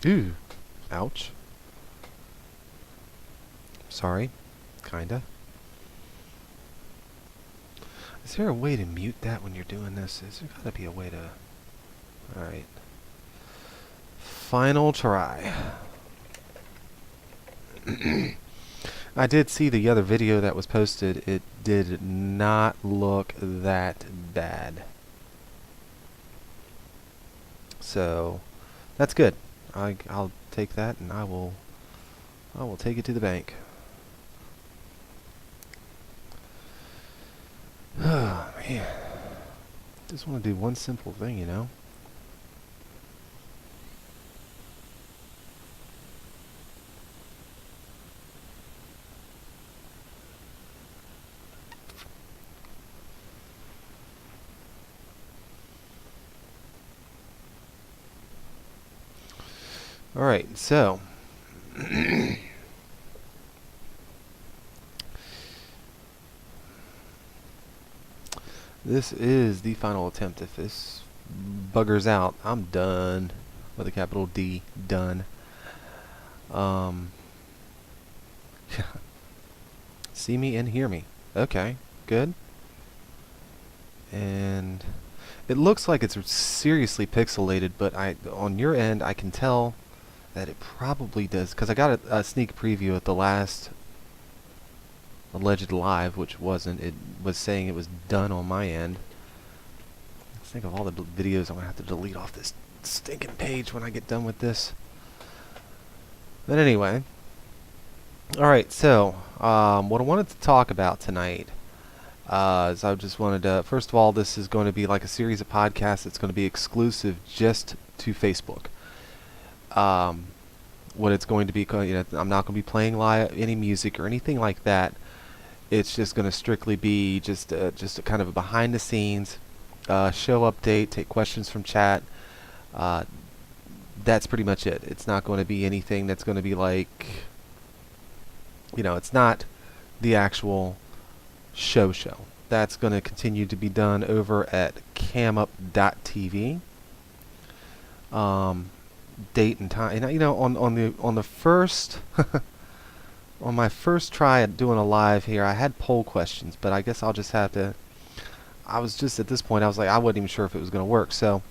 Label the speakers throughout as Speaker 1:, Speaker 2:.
Speaker 1: Ooh. Ouch. Sorry. Kinda. Is there a way to mute that when you're doing this? Is there gotta be a way to... Alright. Final try. I did see the other video that was posted. It did not look that bad. So, that's good. I'll take that and I will take it to the bank. Oh, man. Just want to do one simple thing, you know? Alright, so... This is the final attempt. If this buggers out, I'm done. With a capital D. Done. See me and hear me. Okay, good. And it looks like it's seriously pixelated, but on your end I can tell that it probably does, because I got a sneak preview at the last alleged live, which wasn't. It was saying it was done on my end. Let's think of all the videos I'm gonna have to delete off this stinking page when I get done with this. But anyway, alright, so what I wanted to talk about tonight is I just wanted to, first of all, this is going to be like a series of podcasts that's going to be exclusive just to Facebook. What it's going to be, you know, I'm not going to be playing live any music or anything like that. It's just going to strictly be just a kind of a behind the scenes show update, take questions from chat. That's pretty much it. It's not going to be anything that's going to be like, you know, it's not the actual show. That's going to continue to be done over at camup.tv. Date and time, and you know, on the first on my first try at doing a live here, I had poll questions, but I guess I'll just have to. I was just at this point, I was like, I wasn't even sure if it was going to work, so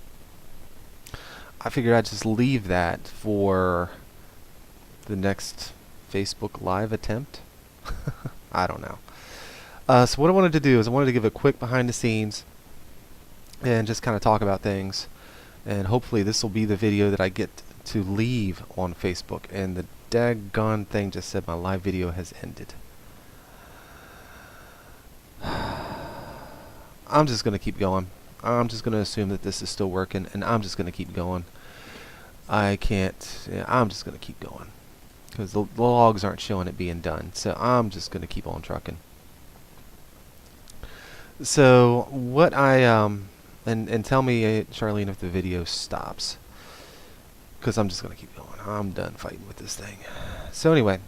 Speaker 1: I figured I'd just leave that for the next Facebook Live attempt. I don't know. So what I wanted to do is I wanted to give a quick behind the scenes and just kind of talk about things. And hopefully this will be the video that I get to leave on Facebook. And the daggone thing just said my live video has ended. I'm just going to keep going. I'm just going to assume that this is still working, and I'm just going to keep going. I can't. Yeah, I'm just going to keep going. Because the logs aren't showing it being done. So I'm just going to keep on trucking. So what and tell me, Charlene, if the video stops, because I'm just gonna keep going. I'm done fighting with this thing. So anyway,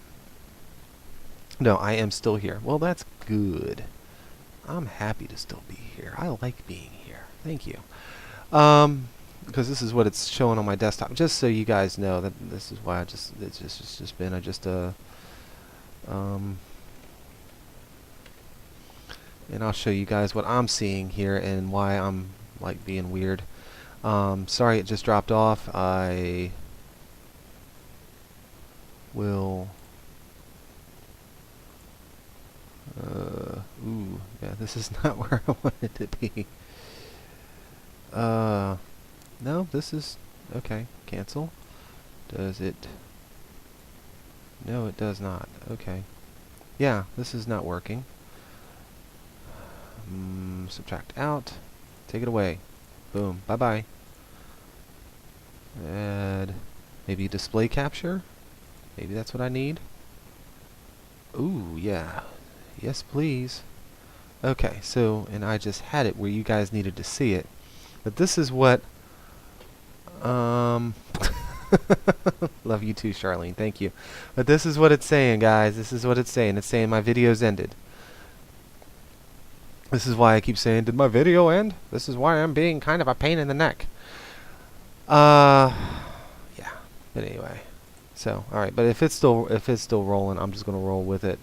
Speaker 1: no, I am still here. Well, that's good. I'm happy to still be here. I like being here. Thank you. Because this is what it's showing on my desktop. Just so you guys know that this is why it's just been and I'll show you guys what I'm seeing here and why I'm like being weird. Sorry it just dropped off. I will ooh, yeah, this is not where I wanted to be. No, this is okay. Cancel. Does it? No, it does not. Okay. Yeah, this is not working. Subtract out. Take it away. Boom. Bye-bye. Add maybe display capture. Maybe that's what I need. Ooh, yeah. Yes, please. Okay, so, and I just had it where you guys needed to see it. But this is what, love you too, Charlene, thank you. But this is what it's saying, guys. This is what it's saying. It's saying my video's ended. This is why I keep saying, did my video end? This is why I'm being kind of a pain in the neck. Yeah. But anyway. So, alright, but if it's still rolling, I'm just gonna roll with it.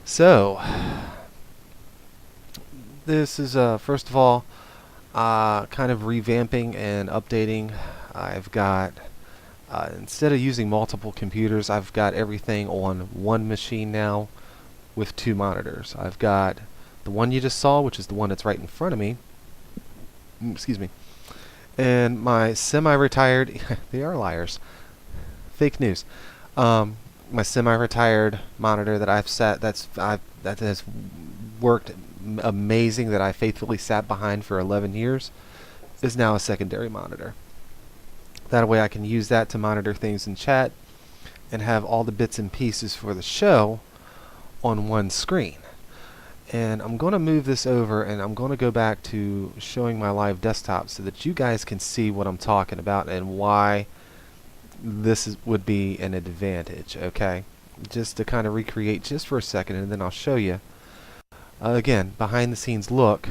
Speaker 1: So this is first of all kind of revamping and updating. I've got instead of using multiple computers, I've got everything on one machine now with 2 monitors. I've got the one you just saw, which is the one that's right in front of me. Excuse me. And my semi-retired, they are liars. Fake news. My semi-retired monitor that I've sat, that has worked amazing, that I faithfully sat behind for 11 years, is now a secondary monitor. That way I can use that to monitor things in chat and have all the bits and pieces for the show on one screen. And I'm going to move this over, and I'm going to go back to showing my live desktop so that you guys can see what I'm talking about and why this would be an advantage, okay? Just to kind of recreate just for a second, and then I'll show you again behind the scenes look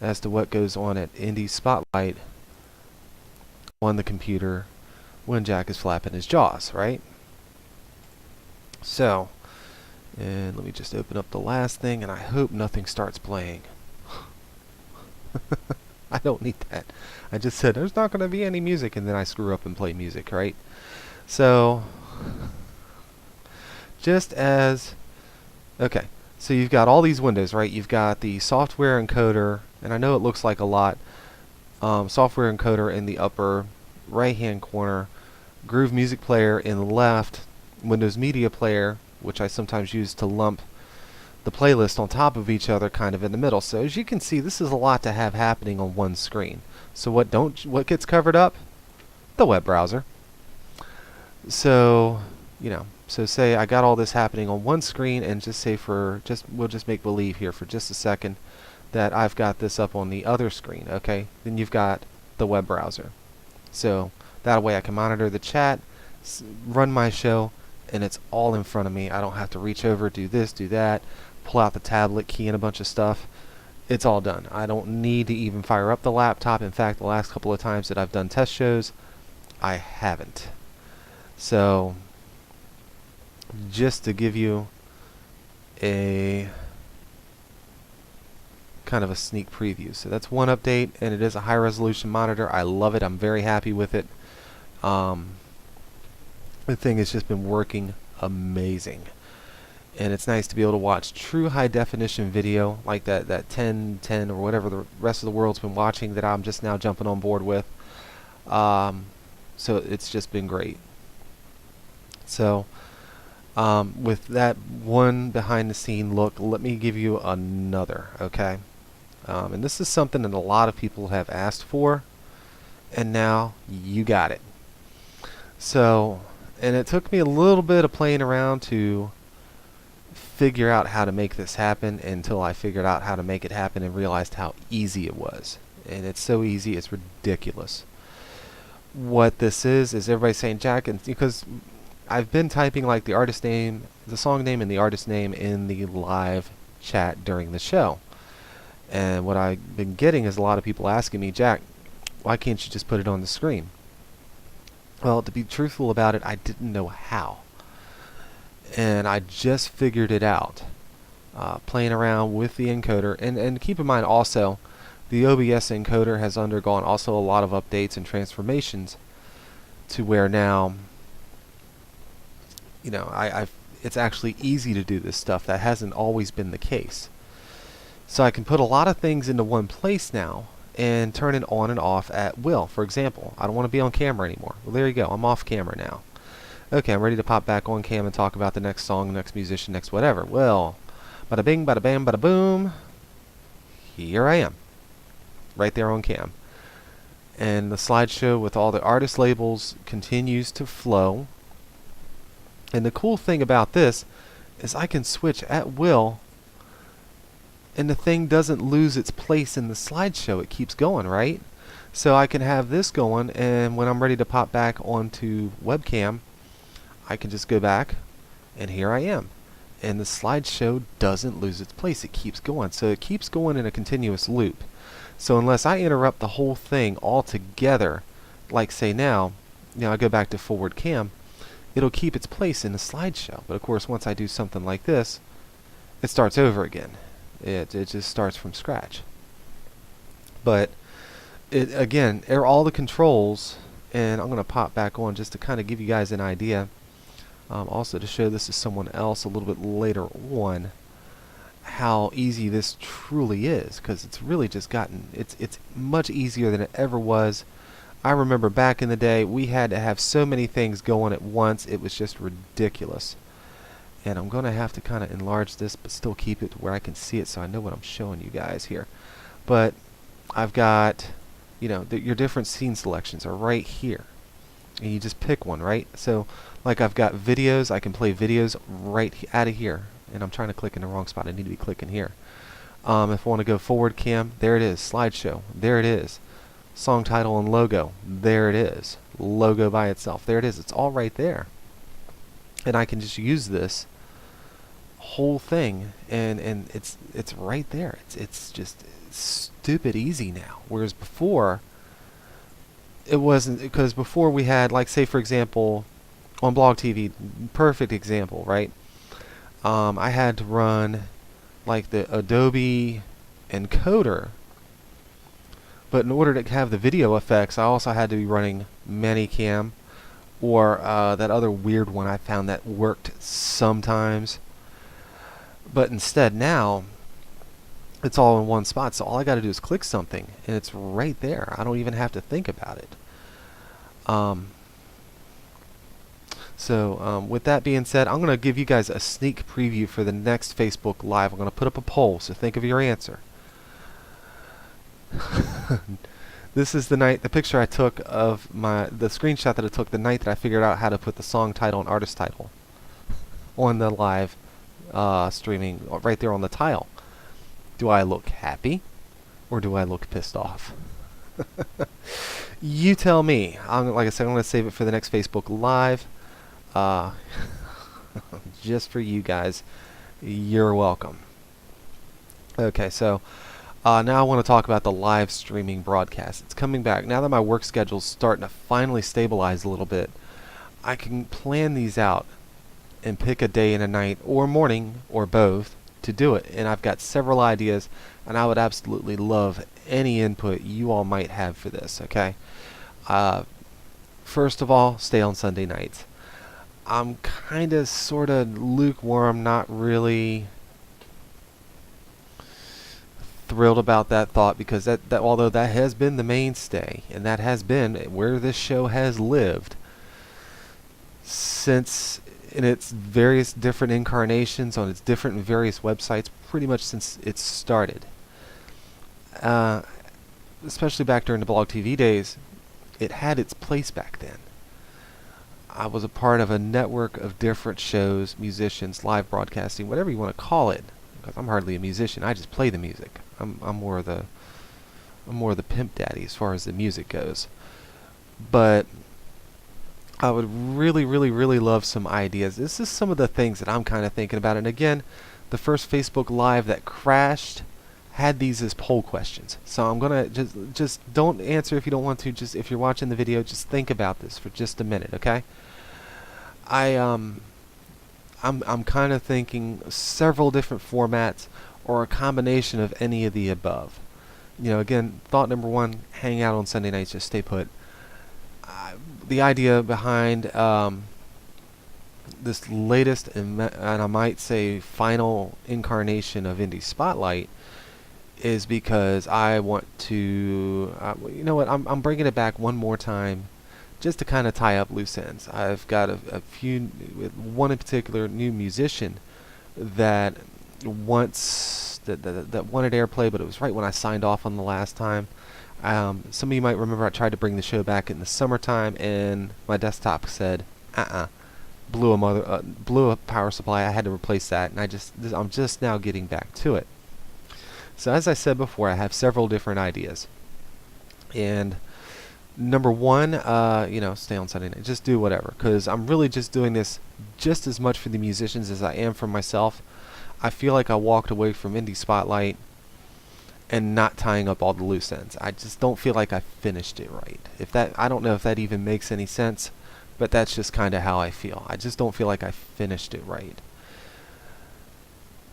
Speaker 1: as to what goes on at Indie Spotlight on the computer when Jack is flapping his jaws, right? So, and let me just open up the last thing, and I hope nothing starts playing. I don't need that. I just said there's not going to be any music, and then I screw up and play music, right? So, just as, okay, so you've got all these windows, right? You've got the software encoder, and I know it looks like a lot. Software encoder in the upper right-hand corner, Groove Music Player in the left, Windows Media Player, which I sometimes use to lump the playlist on top of each other, kind of in the middle. So as you can see, this is a lot to have happening on one screen. So what gets covered up? The web browser. So, you know, so say I got all this happening on one screen, and just say we'll just make believe here for just a second that I've got this up on the other screen, okay? Then you've got the web browser. So that way I can monitor the chat, run my show, and it's all in front of me. I don't have to reach over, do this, do that, pull out the tablet, key in a bunch of stuff. It's all done. I don't need to even fire up the laptop. In fact, the last couple of times that I've done test shows, I haven't. So, just to give you a kind of a sneak preview. So that's one update, and it is a high resolution monitor. I love it. I'm very happy with it. The thing has just been working amazing, and it's nice to be able to watch true high definition video like that 1010 or whatever the rest of the world's been watching that I'm just now jumping on board with. So it's just been great. So with that one behind the scene look, let me give you another, okay? And this is something that a lot of people have asked for, and now you got it. So, and it took me a little bit of playing around to figure out how to make this happen, until I figured out how to make it happen and realized how easy it was. And it's so easy, it's ridiculous. What this is everybody saying, Jack, and because I've been typing like the artist name, the song name, and the artist name in the live chat during the show. And what I've been getting is a lot of people asking me, Jack, why can't you just put it on the screen? Well, to be truthful about it, I didn't know how. And I just figured it out, playing around with the encoder. And keep in mind also, the OBS encoder has undergone also a lot of updates and transformations to where now, you know, it's actually easy to do this stuff. That hasn't always been the case. So I can put a lot of things into one place now and turn it on and off at will. For example, I don't want to be on camera anymore. Well, there you go. I'm off camera now. Okay, I'm ready to pop back on cam and talk about the next song, next musician, next whatever. Well, bada bing, bada bam, bada boom. Here I am. Right there on cam. And the slideshow with all the artist labels continues to flow. And the cool thing about this is I can switch at will and the thing doesn't lose its place in the slideshow. It keeps going, right? So I can have this going, and when I'm ready to pop back onto webcam, I can just go back, and here I am. And the slideshow doesn't lose its place. It keeps going. So it keeps going in a continuous loop. So unless I interrupt the whole thing altogether, like say now, I go back to forward cam, it'll keep its place in the slideshow. But of course, once I do something like this, it starts over again. It just starts from scratch. But again, all the controls, and I'm going to pop back on just to kind of give you guys an idea. Also to show this to someone else a little bit later on, how easy this truly is, because it's really just gotten, it's much easier than it ever was. I remember back in the day, we had to have so many things going at once, it was just ridiculous. And I'm going to have to kind of enlarge this, but still keep it to where I can see it so I know what I'm showing you guys here. But I've got, your different scene selections are right here. And you just pick one, right? So, like I've got videos, I can play videos right out of here. And I'm trying to click in the wrong spot. I need to be clicking here. If I want to go forward cam, there it is. Slideshow, there it is. Song title and logo, there it is. Logo by itself, there it is. It's all right there. And I can just use this whole thing, and it's right there. It's just stupid easy now. Whereas before, it wasn't, because before we had, like, say for example, on Blog TV, perfect example, right? I had to run like the Adobe encoder, but in order to have the video effects, I also had to be running Manicam, or that other weird one I found that worked sometimes. But instead now, it's all in one spot, so all I got to do is click something, and it's right there. I don't even have to think about it. With that being said, I'm going to give you guys a sneak preview for the next Facebook Live. I'm going to put up a poll, so think of your answer. This is the picture I took of the screenshot that I took the night that I figured out how to put the song title and artist title on the live streaming right there on the tile. Do I look happy, or do I look pissed off? You tell me. Like I said, I'm going to save it for the next Facebook Live. Just for you guys. You're welcome. Okay, so now I want to talk about the live streaming broadcast. It's coming back. Now that my work schedule's starting to finally stabilize a little bit, I can plan these out and pick a day and a night, or morning, or both, to do it. And I've got several ideas, and I would absolutely love any input you all might have for this, okay? First of all, stay on Sunday nights. I'm kind of sort of lukewarm, not really thrilled about that thought, because that although that has been the mainstay, and that has been where this show has lived since, in its various different incarnations on its different and various websites, pretty much since it started. Especially back during the Blog TV days, it had its place back then. I was a part of a network of different shows, musicians, live broadcasting, whatever you want to call it. Because I'm hardly a musician. I just play the music. I'm more of the pimp daddy as far as the music goes. But I would really, really, really love some ideas. This is some of the things that I'm kind of thinking about. And again, the first Facebook Live that crashed had these as poll questions. So I'm gonna just don't answer if you don't want to. Just if you're watching the video, just think about this for just a minute, okay? I'm kind of thinking several different formats, or a combination of any of the above. Again, thought number one: hang out on Sunday nights, just stay put. The idea behind this latest and I might say final incarnation of Indie Spotlight is because I want to, you know what, I'm bringing it back one more time just to kind of tie up loose ends. I've got a few, one in particular, new musician that wants, that wanted airplay, but it was right when I signed off on the last time. Some of you might remember I tried to bring the show back in the summertime, and my desktop said, blew a power supply. I had to replace that, and I'm just now getting back to it. So as I said before, I have several different ideas. And number one, stay on Sunday night. Just do whatever, because I'm really just doing this just as much for the musicians as I am for myself. I feel like I walked away from Indie Spotlight and not tying up all the loose ends. I just don't feel like I finished it right. I don't know if that even makes any sense, but that's just kind of how I feel. I just don't feel like I finished it right.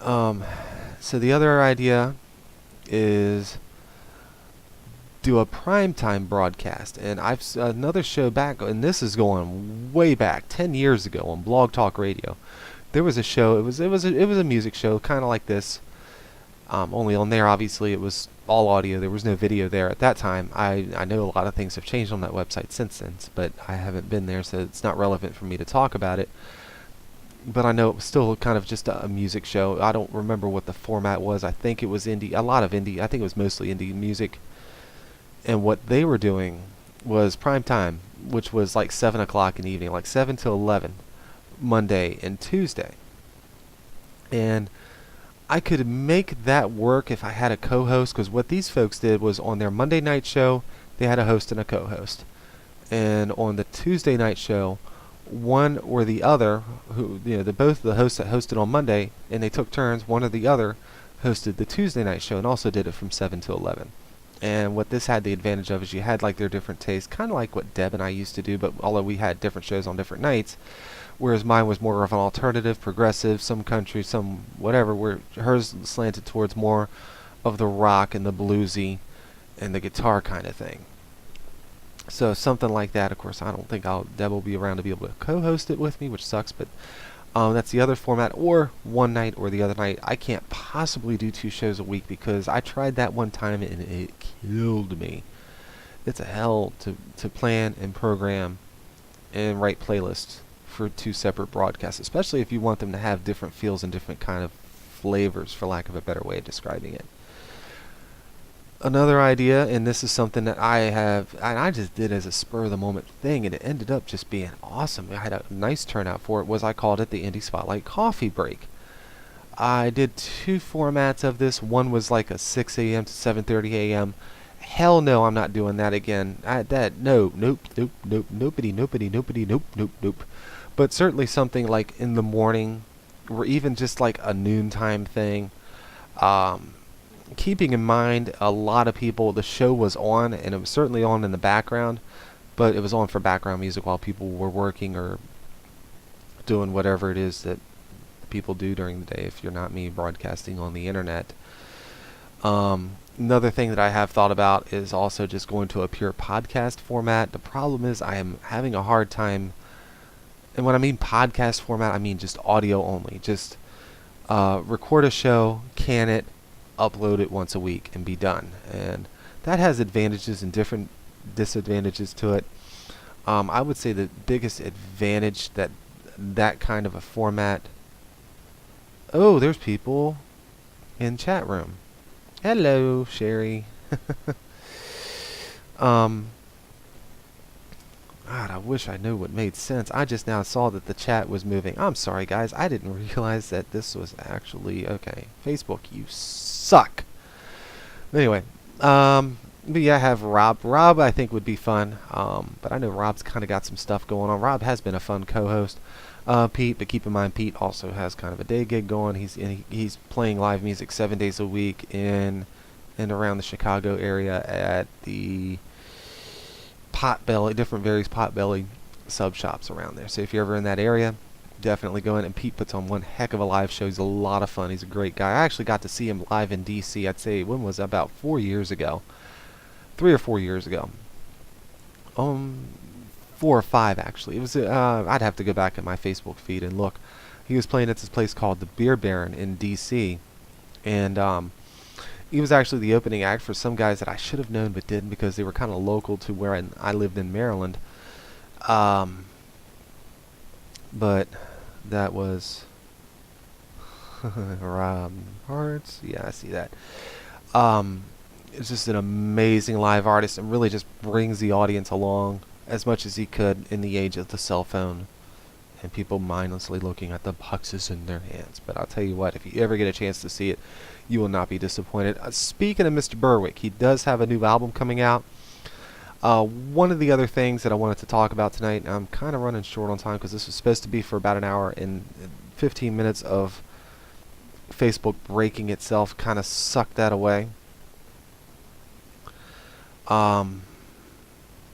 Speaker 1: So the other idea is do a primetime broadcast, and another show back, and this is going way back, 10 years ago on Blog Talk Radio. There was a show. It was a music show, kind of like this. Only on there, obviously, it was all audio. There was no video there at that time. I know a lot of things have changed on that website since then, but I haven't been there, so it's not relevant for me to talk about it. But I know it was still kind of just a music show. I don't remember what the format was. I think it was indie, a lot of indie. I think it was mostly indie music. And what they were doing was prime time, which was like 7 o'clock in the evening, like 7 to 11, Monday and Tuesday. And I could make that work if I had a co-host, because what these folks did was on their Monday night show, they had a host and a co-host. And on the Tuesday night show, one or the other, both the hosts that hosted on Monday, and they took turns, one or the other hosted the Tuesday night show and also did it from 7 to 11. And what this had the advantage of is you had like their different tastes, kind of like what Deb and I used to do, but although we had different shows on different nights, whereas mine was more of an alternative, progressive, some country, some whatever, where hers slanted towards more of the rock and the bluesy and the guitar kind of thing. So something like that. Of course, I don't think Deb will be around to be able to co-host it with me, which sucks, but that's the other format, or one night or the other night. I can't possibly do 2 shows a week because I tried that one time and it killed me. It's a hell to plan and program and write playlists for 2 separate broadcasts, especially if you want them to have different feels and different kind of flavors, for lack of a better way of describing it. Another idea, and this is something that I just did as a spur of the moment thing, and it ended up just being awesome. I had a nice turnout for it. I called it the Indie Spotlight Coffee Break. I did 2 formats of this. One was like a 6 a.m. to 7:30 a.m. Hell no, I'm not doing that again. Nope. But certainly something like in the morning, or even just like a noontime thing. Keeping in mind, a lot of people, the show was on, and it was certainly on in the background, but it was on for background music while people were working or doing whatever it is that people do during the day, if you're not me broadcasting on the internet. Another thing that I have thought about is also just going to a pure podcast format. The problem is I am having a hard time, and when I mean podcast format, I mean just audio only. Just record a show, can it, upload it once a week, and be done. And that has advantages and different disadvantages to it. I would say the biggest advantage that kind of a format... Oh, there's people in chat room. Hello, Sherry. God, I wish I knew what made sense. I just now saw that the chat was moving. I'm sorry, guys. I didn't realize that this was actually... Okay. Facebook, you suck. Anyway, but yeah, I have Rob. Rob, I think, would be fun. But I know Rob's kind of got some stuff going on. Rob has been a fun co-host. Pete, but keep in mind, Pete also has kind of a day gig going. He's playing live music 7 days a week in and around the Chicago area at the various Potbelly sub shops around there. So if you're ever in that area, definitely go in. And Pete puts on one heck of a live show. He's a lot of fun. He's a great guy. I actually got to see him live in DC. I'd say, when was it? About 4 years ago. 3 or 4 years ago. 4 or 5 actually. It was. I'd have to go back at my Facebook feed and look. He was playing at this place called the Beer Baron in DC, and he was actually the opening act for some guys that I should have known but didn't, because they were kind of local to where I lived in Maryland. But that was Rob Hartz. Yeah, I see that. It's just an amazing live artist, and really just brings the audience along as much as he could in the age of the cell phone and people mindlessly looking at the boxes in their hands. But I'll tell you what, if you ever get a chance to see it, you will not be disappointed. Speaking of Mr. Berwick, he does have a new album coming out. One of the other things that I wanted to talk about tonight, and I'm kind of running short on time because this was supposed to be for about an hour, and 15 minutes of Facebook breaking itself kind of sucked that away.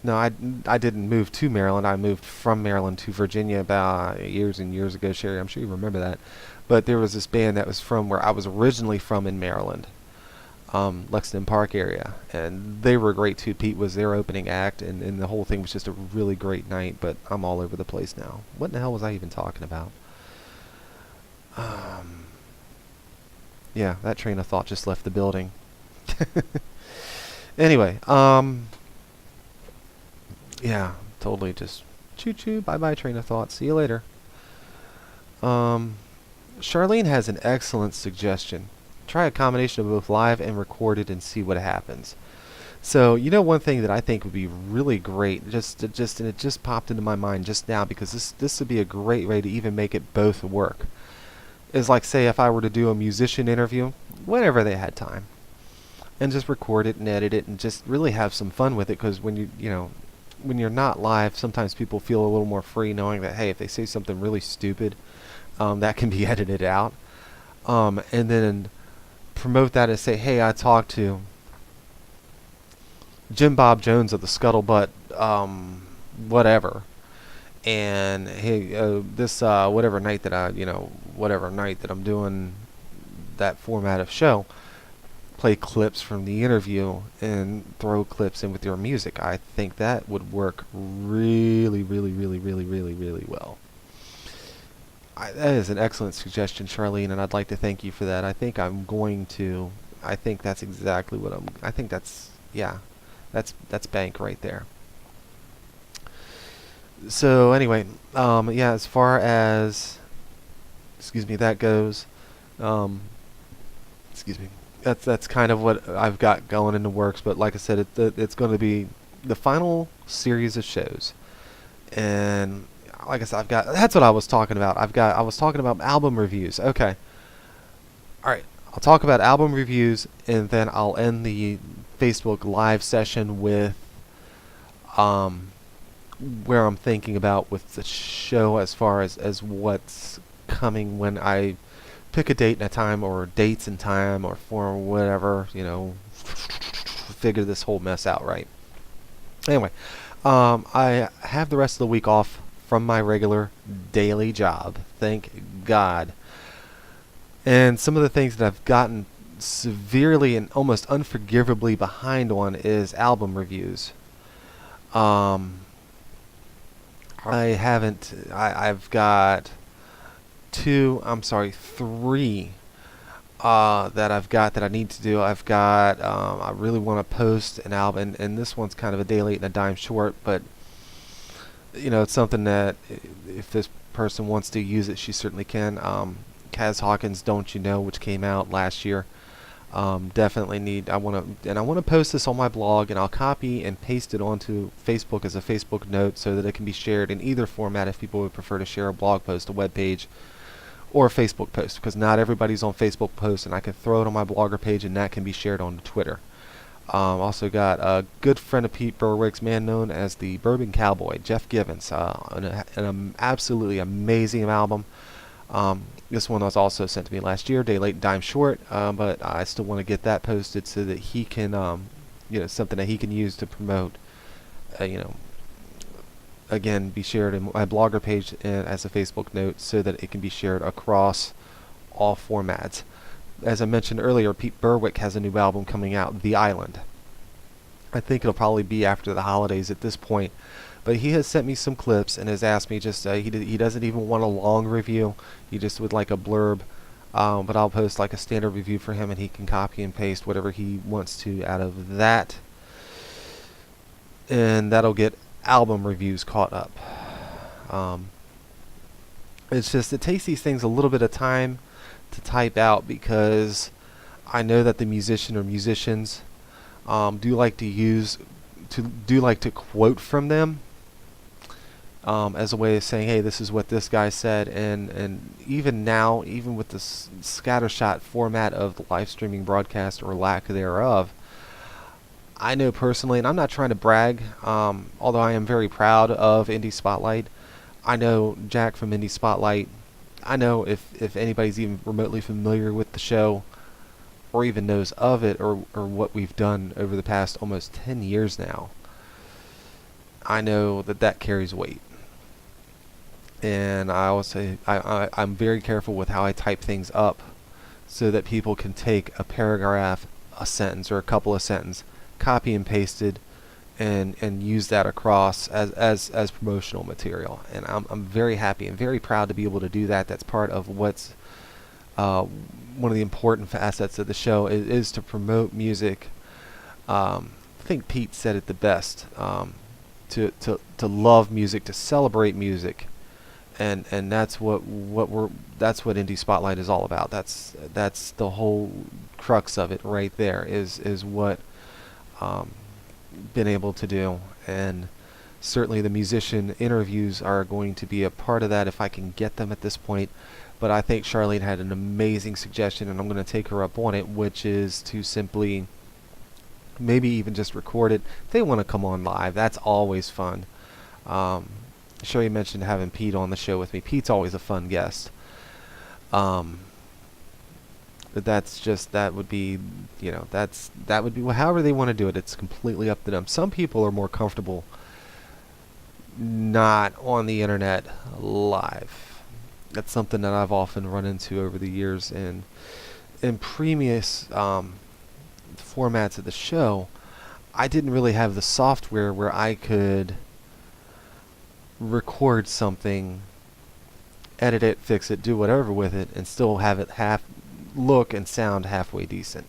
Speaker 1: No, I didn't move to Maryland. I moved from Maryland to Virginia about years and years ago, Sherry. I'm sure you remember that. But there was this band that was from where I was originally from in Maryland, Lexington Park area. And they were great too. Pete was their opening act, and the whole thing was just a really great night. But I'm all over the place now. What in the hell was I even talking about? Yeah, that train of thought just left the building. Anyway, yeah, totally just choo-choo, bye-bye train of thought. See you later. Charlene has an excellent suggestion. Try a combination of both live and recorded and see what happens. So, you know, one thing that I think would be really great, and it just popped into my mind just now because this would be a great way to even make it both work. Is like, say, if I were to do a musician interview, whenever they had time, and just record it and edit it and just really have some fun with it, because when when you're not live, sometimes people feel a little more free knowing that, hey, if they say something really stupid, that can be edited out. And then promote that and say, hey, I talked to Jim Bob Jones of the Scuttlebutt, whatever. And hey, this whatever night that I'm doing that format of show, play clips from the interview and throw clips in with your music. I think that would work really, really, really, really, really, really well. That is an excellent suggestion, Charlene, and I'd like to thank you for that. I think that's exactly what I think that's, yeah, that's bank right there. So anyway, yeah, as far as, that goes, excuse me, that's kind of what I've got going in the works. But like I said, it's going to be the final series of shows, and like I said, that's what I was talking about. I was talking about album reviews. Okay, all right, I'll talk about album reviews, and then I'll end the Facebook live session with where I'm thinking about with the show as far as what's coming when I pick a date and a time, or dates and time, or for whatever, figure this whole mess out, right? Anyway, I have the rest of the week off from my regular daily job, thank God. And some of the things that I've gotten severely and almost unforgivably behind on is album reviews. I've got three that I've got that I need to do. I've got, I really want to post an album, and this one's kind of a day late and a dime short, but, it's something that if this person wants to use it, she certainly can. Kaz Hawkins' Don't You Know, which came out last year. Definitely I want to post this on my blog, and I'll copy and paste it onto Facebook as a Facebook note so that it can be shared in either format if people would prefer to share a blog post, a web page, or a Facebook post, because not everybody's on Facebook posts, and I can throw it on my blogger page, and that can be shared on Twitter. Also got a good friend of Pete Berwick's, man known as the Bourbon Cowboy, Jeff Givens, an absolutely amazing album. This one was also sent to me last year, day late, dime short, but I still want to get that posted so that he can, something that he can use to promote, again, be shared in my blogger page and as a Facebook note so that it can be shared across all formats. As I mentioned earlier, Pete Berwick has a new album coming out, The Island. I think it'll probably be after the holidays at this point. But he has sent me some clips and has asked me just, he doesn't even want a long review. He just would like a blurb. But I'll post like a standard review for him, and he can copy and paste whatever he wants to out of that. And that'll get album reviews caught up. It's just, it takes these things a little bit of time to type out, because I know that the musician or musicians do like to quote from them. as a way of saying, hey, this is what this guy said. And even now, even with this scattershot format of the live streaming broadcast or lack thereof, I know personally, and I'm not trying to brag, although I am very proud of Indie Spotlight. I know Jack from Indie Spotlight. I know if anybody's even remotely familiar with the show or even knows of it or what we've done over the past almost 10 years now, I know that that carries weight. And I always say I'm very careful with how I type things up so that people can take a paragraph, a sentence, or a couple of sentences, copy and pasted, and use that across as promotional material. And I'm very happy and very proud to be able to do that. That's part of what's one of the important facets of the show is to promote music. I think Pete said it the best. To love music, to celebrate music, and that's what Indie Spotlight is all about. That's the whole crux of it right there. Is what been able to do, and certainly the musician interviews are going to be a part of that if I can get them at this point. But I think Charlene had an amazing suggestion, and I'm going to take her up on it, which is to simply maybe even just record it. If they want to come on live, that's always fun. Sure, you mentioned having Pete on the show with me. Pete's always a fun guest. But that would be however they want to do it. It's completely up to them. Some people are more comfortable not on the internet live. That's something that I've often run into over the years, and in previous formats of the show, I didn't really have the software where I could record something, edit it, fix it, do whatever with it, and still have it look and sound halfway decent.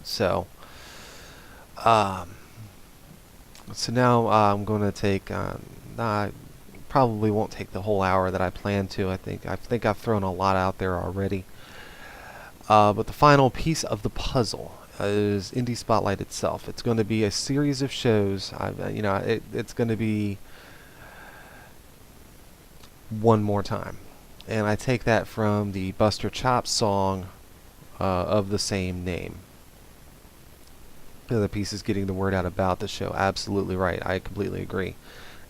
Speaker 1: So, now I'm going to take. I probably won't take the whole hour that I planned to. I think I've thrown a lot out there already. But the final piece of the puzzle is Indie Spotlight itself. It's going to be a series of shows. It's going to be One More Time, and I take that from the Buster Chops song of the same name. The other piece is getting the word out about the show. Absolutely right. I completely agree.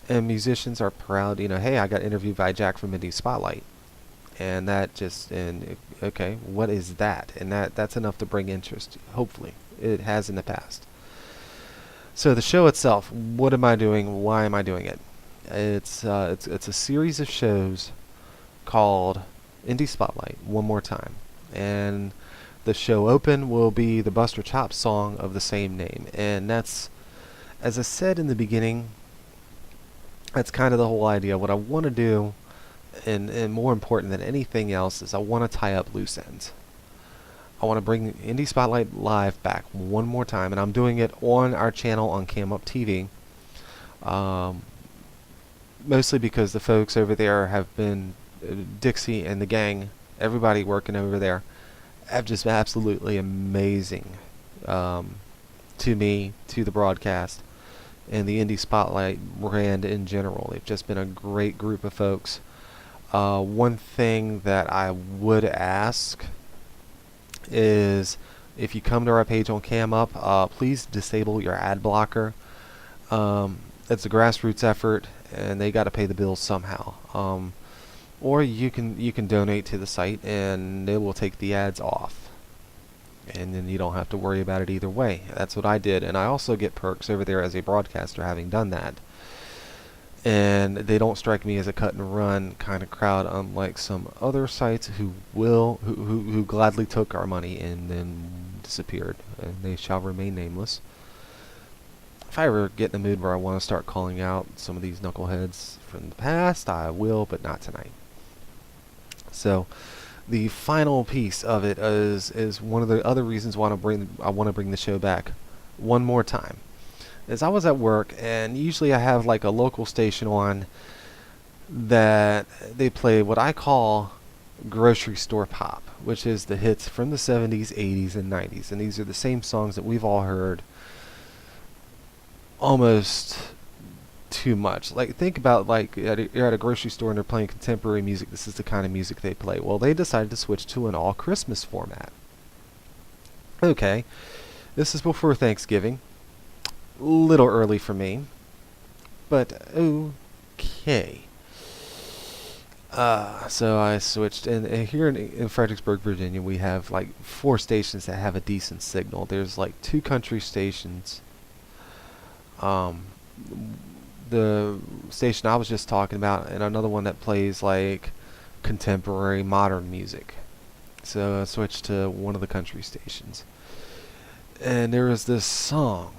Speaker 1: And musicians are proud. Hey, I got interviewed by Jack from Indie Spotlight. And okay, what is that? And that's enough to bring interest. Hopefully, it has in the past. So the show itself, what am I doing? Why am I doing it? It's a series of shows called Indie Spotlight One More Time, and the show open will be the Buster Chops song of the same name. And that's, as I said in the beginning, that's kind of the whole idea. What I want to do, and more important than anything else, is I want to tie up loose ends. I want to bring Indie Spotlight live back one more time, and I'm doing it on our channel on Cam Up TV. Mostly because the folks over there have been, Dixie and the gang, everybody working over there, have just been absolutely amazing to me, to the broadcast, and the Indie Spotlight brand in general. They've just been a great group of folks. One thing that I would ask is, if you come to our page on Cam Up, please disable your ad blocker. It's a grassroots effort, and they got to pay the bills somehow. Or you can donate to the site, and they will take the ads off, and then you don't have to worry about it either way. That's what I did, and I also get perks over there as a broadcaster having done that. And they don't strike me as a cut and run kind of crowd, unlike some other sites who gladly took our money and then disappeared, and they shall remain nameless. If I ever get in the mood where I want to start calling out some of these knuckleheads from the past, I will, but not tonight. So, the final piece of it is one of the other reasons why I want to bring the show back one more time. Is I was at work, and usually I have like a local station on that they play what I call grocery store pop, which is the hits from the 70s, 80s, and 90s. And these are the same songs that we've all heard almost too much. Like, think about, like, you're at a grocery store and they're playing contemporary music. This is the kind of music they play. Well, they decided to switch to an all Christmas format. Okay, this is before Thanksgiving. Little early for me, but okay. So I switched, and here in Fredericksburg, Virginia, we have like 4 stations that have a decent signal. There's like 2 country stations. Um, the station I was just talking about, and another one that plays like contemporary modern music. So I switched to one of the country stations, and there was this song,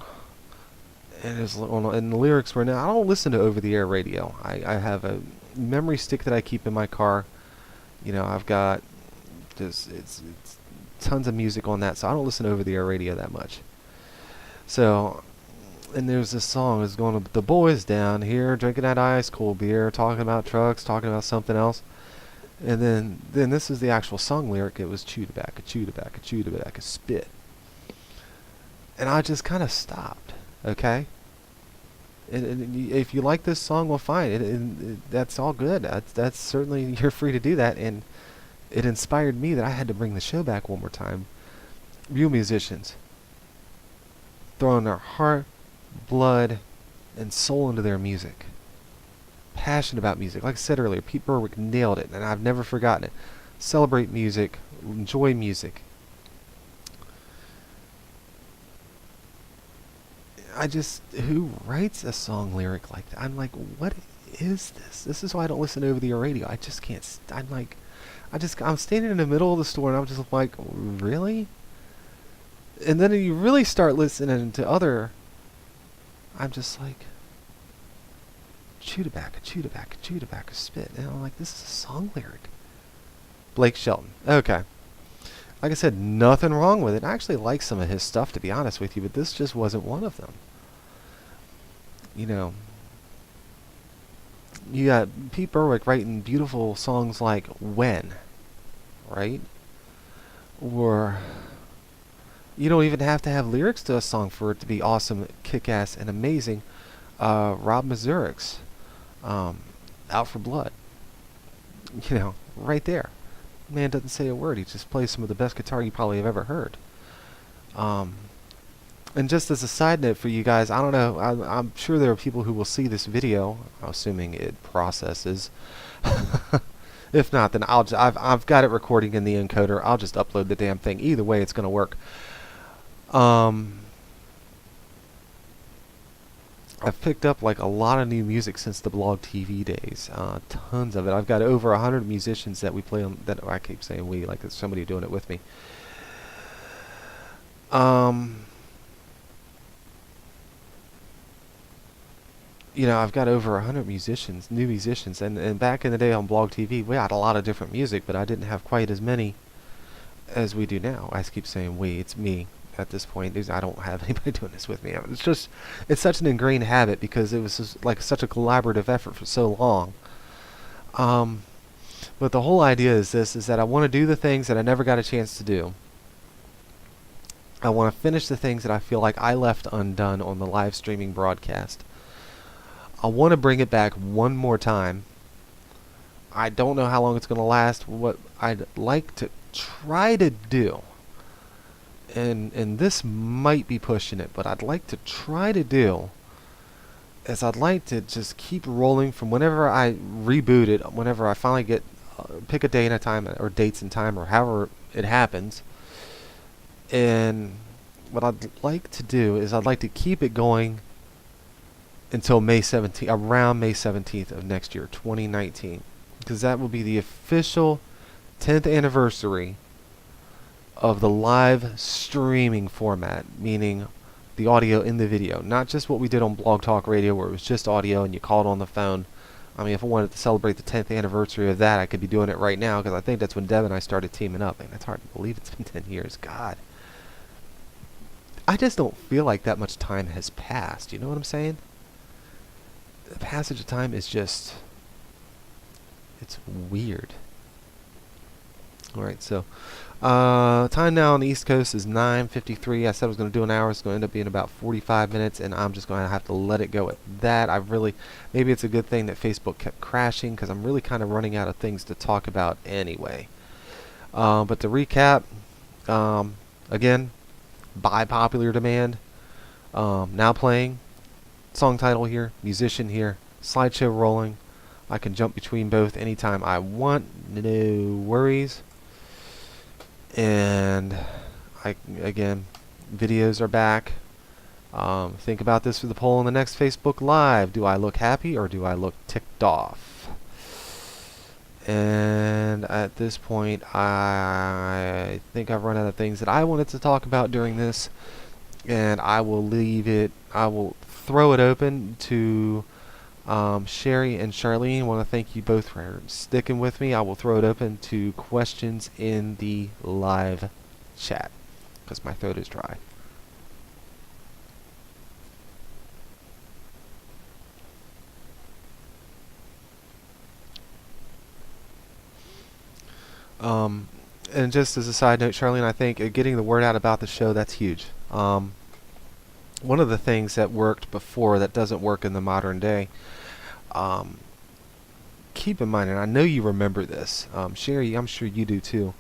Speaker 1: and and the lyrics were, now I don't listen to over-the-air radio. I have a memory stick that I keep in my car. You know, I've got just it's tons of music on that, so I don't listen to over-the-air radio that much. So, and there's this song is going to the boys down here drinking that ice cold beer, talking about trucks, talking about something else. And then this is the actual song lyric. It was chew tobacco, chew tobacco, chew tobacco, spit. And I just kind of stopped. Okay. And if you like this song, well, fine. That's all good. That's certainly, you're free to do that. And it inspired me that I had to bring the show back one more time. Real musicians throwing their heart, blood, and soul into their music. Passionate about music. Like I said earlier, Pete Berwick nailed it, and I've never forgotten it. Celebrate music, enjoy music. Who writes a song lyric like that? I'm like, what is this? This is why I don't listen to over the radio. I just can't. I'm standing in the middle of the store, and I'm just like, really? And then you really start listening to other. I'm just like, chew tobacco, chew tobacco, chew tobacco, spit. And I'm like, this is a song lyric. Blake Shelton. Okay. Like I said, nothing wrong with it. I actually like some of his stuff, to be honest with you, but this just wasn't one of them. You know, you got Pete Berwick writing beautiful songs like When, right? Or you don't even have to have lyrics to a song for it to be awesome, kick-ass, and amazing. Rob Mazurek's Out for Blood. You know, right there. Man doesn't say a word. He just plays some of the best guitar you probably have ever heard. And just as a side note for you guys, I don't know, I'm sure there are people who will see this video, assuming it processes. If not, then I've got it recording in the encoder. I'll just upload the damn thing. Either way, it's going to work. I've picked up like a lot of new music since the Blog TV days. Tons of it. I've got over 100 musicians that we play on. That I keep saying we, like there's somebody doing it with me. You know, I've got over 100 musicians, new musicians, and back in the day on Blog TV, we had a lot of different music, but I didn't have quite as many as we do now. I keep saying we, it's me at this point. I don't have anybody doing this with me. It's such an ingrained habit because it was just like such a collaborative effort for so long. But the whole idea is this, is that I want to do the things that I never got a chance to do. I want to finish the things that I feel like I left undone on the live streaming broadcast. I want to bring it back one more time. I don't know how long it's going to last. What I'd like to try to do, and this might be pushing it, but I'd like to try to do, is I'd like to just keep rolling from whenever I reboot it, whenever I finally get, pick a day and a time, or dates and time, or however it happens. And what I'd like to do is I'd like to keep it going until May 17th, around May 17th of next year, 2019. Because that will be the official 10th anniversary of the live streaming format, meaning the audio in the video. Not just what we did on Blog Talk Radio where it was just audio and you called on the phone. I mean, if I wanted to celebrate the 10th anniversary of that, I could be doing it right now because I think that's when Deb and I started teaming up. And it's hard to believe it's been 10 years. God. I just don't feel like that much time has passed. You know what I'm saying? The passage of time is just, it's weird. Alright, so Time now on the East Coast is 9:53. I said I was going to do an hour. It's going to end up being about 45 minutes, and I'm just going to have to let it go at that. Maybe it's a good thing that Facebook kept crashing because I'm really kind of running out of things to talk about anyway. But to recap, again, by popular demand, now playing, song title here, musician here, slideshow rolling. I can jump between both anytime I want, no worries. And again, videos are back. Think about this for the poll in the next Facebook Live. Do I look happy or do I look ticked off? And at this point, I think I've run out of things that I wanted to talk about during this. And I will throw it open to Sherry and Charlene. I want to thank you both for sticking with me. I will throw it open to questions in the live chat because my throat is dry. And just as a side note, Charlene, I think getting the word out about the show, that's huge. One of the things that worked before that doesn't work in the modern day, keep in mind, and I know you remember this, Sherry, I'm sure you do too.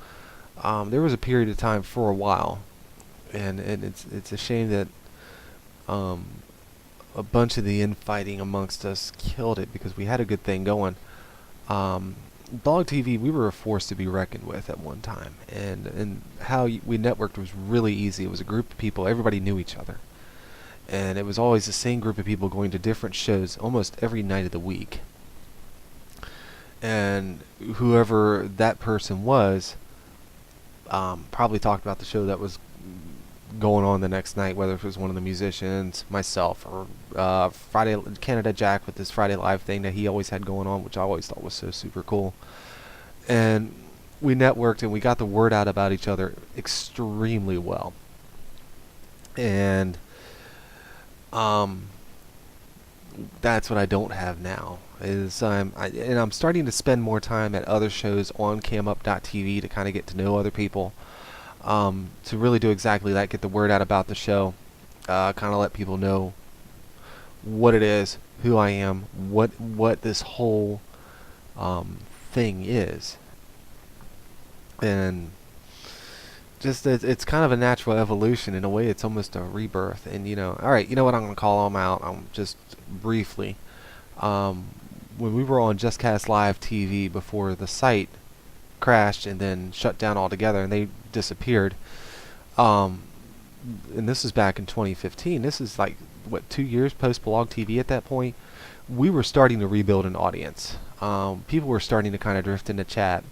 Speaker 1: There was a period of time for a while, and it's a shame that a bunch of the infighting amongst us killed it because we had a good thing going. Blog TV, we were a force to be reckoned with at one time, and how we networked was really easy. It was a group of people, everybody knew each other, and it was always the same group of people going to different shows almost every night of the week. And whoever that person was probably talked about the show that was going on the next night, whether it was one of the musicians, myself, or Friday Canada Jack with this Friday Live thing that he always had going on, which I always thought was so super cool. And we networked and we got the word out about each other extremely well. And that's what I don't have now. I'm starting to spend more time at other shows on camup.tv to kind of get to know other people. To really do exactly that, get the word out about the show, kind of let people know what it is, who I am, what this whole thing is, and just it's kind of a natural evolution in a way. It's almost a rebirth, and all right, you know what, I'm gonna call them out. Just briefly, when we were on JustCast Live TV before the site crashed and then shut down altogether, and they disappeared. And this is back in 2015. This is like what, 2 years post Blog TV at that point. We were starting to rebuild an audience. People were starting to kind of drift into chat,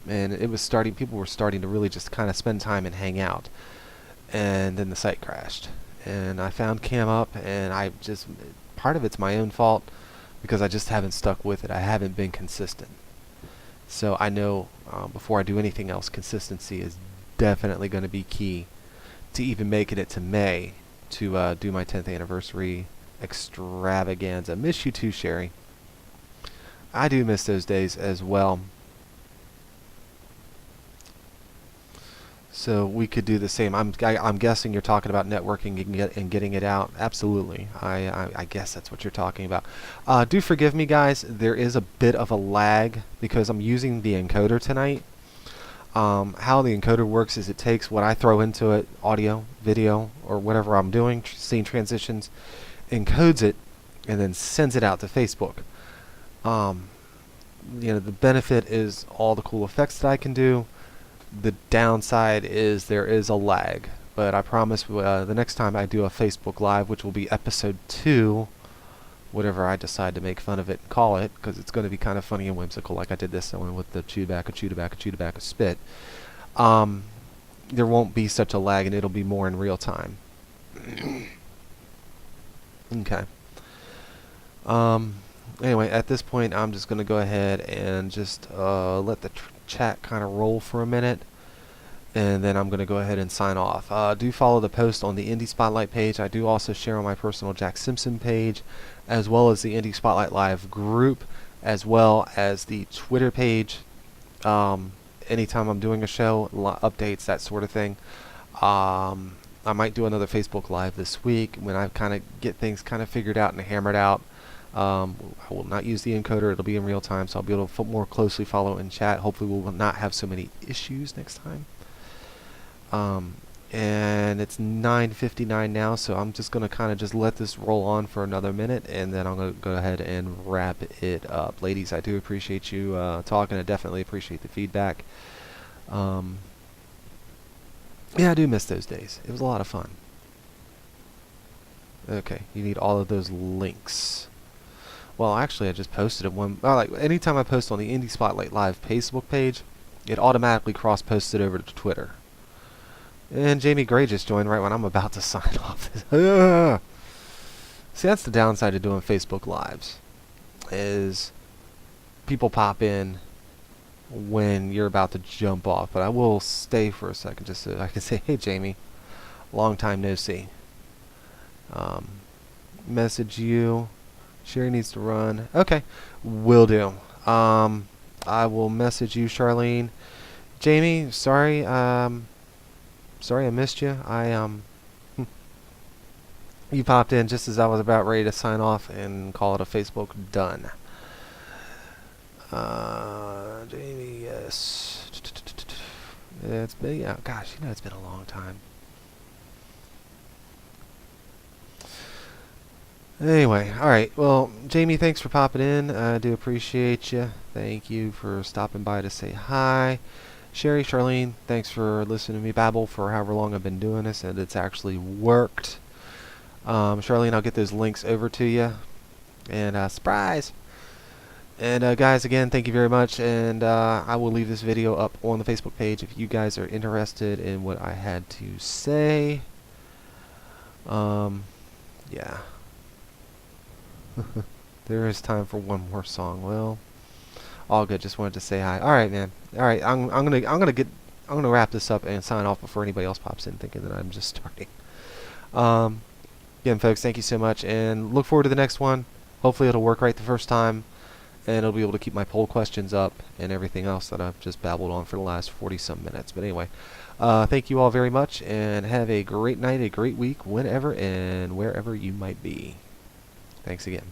Speaker 1: and people were starting to really just kind of spend time and hang out. And then the site crashed, and I found CamUp, and part of it's my own fault because I just haven't stuck with it. I haven't been consistent. So I know before I do anything else, consistency is definitely going to be key to even making it to May to do my 10th anniversary extravaganza. Miss you too, Sherry. I do miss those days as well. So we could do the same. I'm guessing you're talking about networking and getting it out. Absolutely. I guess that's what you're talking about. Do forgive me, guys. There is a bit of a lag because I'm using the encoder tonight. How the encoder works is it takes what I throw into it, audio, video, or whatever I'm doing, scene transitions, encodes it, and then sends it out to Facebook. The benefit is all the cool effects that I can do. The downside is there is a lag, but I promise the next time I do a Facebook Live, which will be episode 2, whatever I decide to make fun of it and call it, because it's going to be kind of funny and whimsical like I did this one with the chew tobacco spit, there won't be such a lag and it'll be more in real time. Okay. Anyway, at this point I'm just going to go ahead and just let the chat kind of roll for a minute, and then I'm going to go ahead and sign off. Do follow the post on the Indie Spotlight page. I do also share on my personal Jack Simpson page, as well as the Indie Spotlight Live group, as well as the Twitter page. anytime I'm doing a show, updates, that sort of thing. I might do another Facebook Live this week when I kind of get things kind of figured out and hammered out. I will not use the encoder. It'll be in real time, so I'll be able to more closely follow in chat. Hopefully we will not have so many issues next time. And it's 9:59 now, so I'm just going to kind of just let this roll on for another minute, and then I'm going to go ahead and wrap it up. Ladies, I do appreciate you talking. I definitely appreciate the feedback. Yeah, I do miss those days. It was a lot of fun. Okay, you need all of those links. Well, actually, I just posted it one. Like anytime I post on the Indie Spotlight Live Facebook page, it automatically cross-posted over to Twitter. And Jamie Gray just joined right when I'm about to sign off. See, that's the downside of doing Facebook Lives, is people pop in when you're about to jump off. But I will stay for a second just so I can say, hey, Jamie, long time no see. Message you. Sherry needs to run. Okay, will do. I will message you, Charlene. Jamie, sorry. Sorry I missed you. You popped in just as I was about ready to sign off and call it a Facebook done. Jamie, yes. It's been, yeah, gosh, it's been a long time. Anyway, alright, well, Jamie, thanks for popping in. I do appreciate you. Thank you for stopping by to say hi. Sherry, Charlene, thanks for listening to me babble for however long I've been doing this, and it's actually worked. Charlene, I'll get those links over to you. And, surprise! And, guys, again, thank you very much, and I will leave this video up on the Facebook page if you guys are interested in what I had to say. Yeah. There is time for one more song. Well, all good. Just wanted to say hi. All right, man. All right, I'm gonna wrap this up and sign off before anybody else pops in thinking that I'm just starting. Again, folks, thank you so much, and look forward to the next one. Hopefully, it'll work right the first time, and I'll be able to keep my poll questions up and everything else that I've just babbled on for the last 40-some minutes. But anyway, thank you all very much, and have a great night, a great week, whenever and wherever you might be. Thanks again.